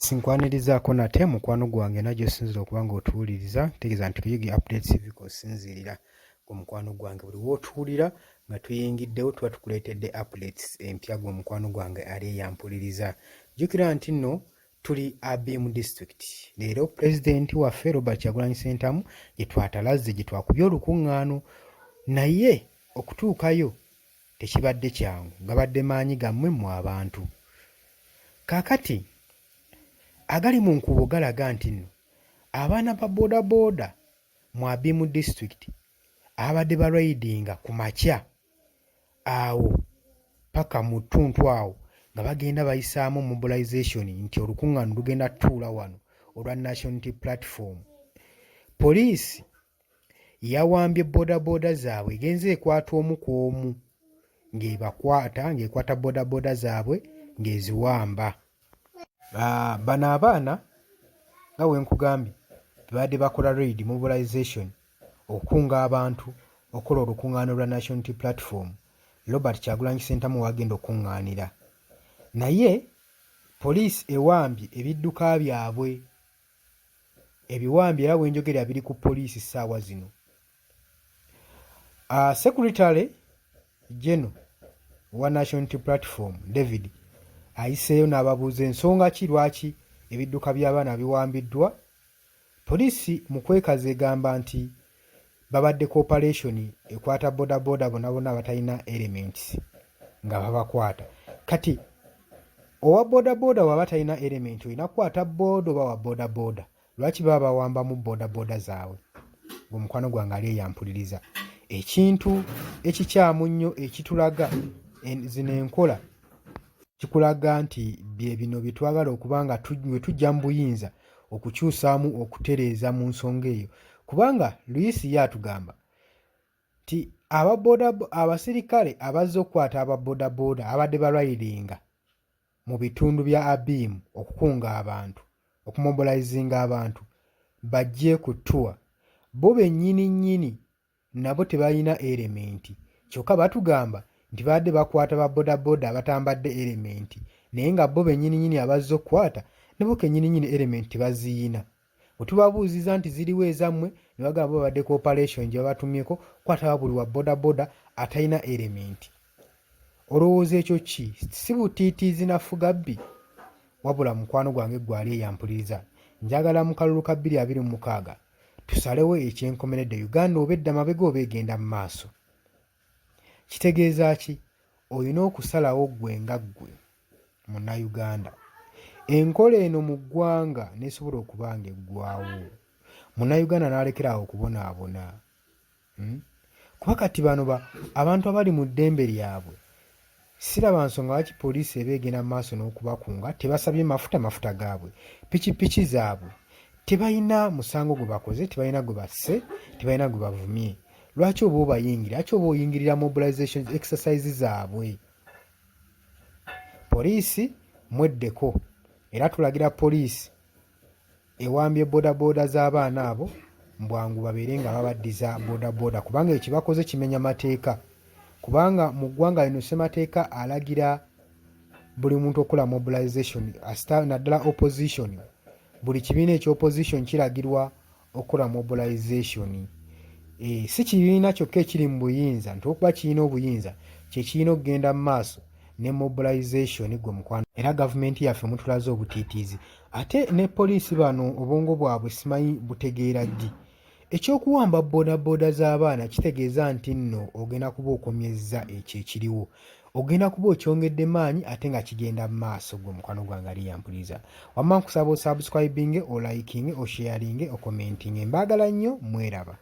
Sinkwanirizaako nate mukwano gwange najjo osinzira okuba ng'otuwuliriza tegeeza nti Kuyigi Updates TV k'osinziirira gwe mukwano gwange buli w'otuwulira nga tuyingiddewo tuba tukuleetedde updates empya gwe mukwano gwange ali eyampuliriza. Jjukira nti nno tuli Abiim District. Leero Pulezidenti waffe Robert Kyagulanyi Ssentamu gye twatalazze gye twakubye olukungano naye okutuukayo tekibadde kyangu gabadde maanyi gammwe mu abantu. Kaakati agali mu nkubo galaga nti nno abaana ba boda mu Abiim District abadde balwayidinga ku makya awo paka mu ttuntu awo nga bagenda bayisaamu mobilization nti olukungano lugenda tutuula wano olwa National Unity Platform. Poliisi yawambye boda zaabwe egenze ekwata omu ku omu ng'ekwata boda zaabwe ng'eziwamba. Bano abaana nga bwe nkugambye badde bakola raid mobilization okukunga abantu okola olukungano lwa National Unity Platform Robert Kyagulanyi Ssentamu wagenda okuŋŋaanira, naye poliisi ewambye ebidduka byabwe. Ebiwambye era bwe njogera biri ku poliisi ssaawa zino. Secretary General wa National Unity Platform David ayiseeyo n'ababuuza ensonga ki lwaki ebidduka by'abaana biwambiddwa. Poliisi mu kwekaza egamba nti babadde cooperation ekwata boda bonna abatalina elements nga babakwata. Kati owa boda waba talina element olina kukwata boda oba wa boda lwaki baba bawambamu boda zaabwe? Gwe mukwano gwange ali eyampuliriza. Ekintu ekikyamu nnyo ekitulaga zino enkola kikulaga nti bye bino bye twagala okuba nga tujja mu buyinza okukyusaamu okutereeza mu nsonga eyo, kubanga Luisi yatugamba nti abasirikale abazze okukwata ababoda abadde balwayiringa mu bitundu bya Abiim okukunga abantu okumobilizinga abantu bajje ku ttuwa, bo bennyini nabo tebalina elementi, kyokka batugamba nti badde bakwata baboda abatambadde elementi naye nga bo bennyini abazze okukwata nebo kennyini elementi tebaziyina. Bwe tubabuuziza nti ziriwo ezammwe ne bagamba babadde cooperation gye babatumyeko kwata buli wa boda atalina elementi. Olowooza ekyo ki? Si butiitiizi na fugabbi wabula mukwano gwange gwali eyampuliriza. Njagala mu kalulu ka 2026 tusalewo ekyenkomeredde Uganda oba edda mabega oba egenda mu maaso. Kitegeeza ki? Olina okusalawo ggwe nga ggwe munnayuganda. Enkola eno mu ggwanga nesobola okuba nga eggwaawo, munnayuganda n'alekeraawo okubonaabona. Kuba kati bano abantu abali mu ddembe lyabwe siraba nsonga lwaki poliisi eba egenda mu maaso n'okubakunga tebasabye mafuta gaabwe, pikipiki zaabwe tebalina musango gwe bakoze, tebalina gwe basse, tebalina gwe bavumye. Lwaki oba obayingira? Lwaki oba oyingirira mobilization exercise zaabwe? Poliisi mweddeko era tulagira poliisi ewambye boda z'abaana abo mbwangu babeere nga babaddiza boda kubanga ekibakoze kimenya mateeka, kubanga mu ggwanga lino ssemateeka alagira buli muntu okola mobilization naddala opposition. Buli kibiina eky'opposition kiragirwa okola mobilization. Si kibiina kyokka ekiri mu buyinza nti okuba kirina obuyinza kye kirina okugenda mu maaso ne mobilization gwe mukwano. Era gavumenti yaffe mutulaze obutiitiizi ate ne poliisi bano obwongo bwabwe simanyi butegeera ddi. Ekyokuwamba boda z'abaana kitegeeza nti nno ogenda kuba okomyezza ekyo ekiriwo, ogenda kuba okyongedde maanyi ate nga kigenda mu maaso. Gwe mukwano gwange ali yampuliriza. Wamma nkusaba osubscribinge, olikinge, osharinge, okomentinge. Mbaagala nnyo, mweraba.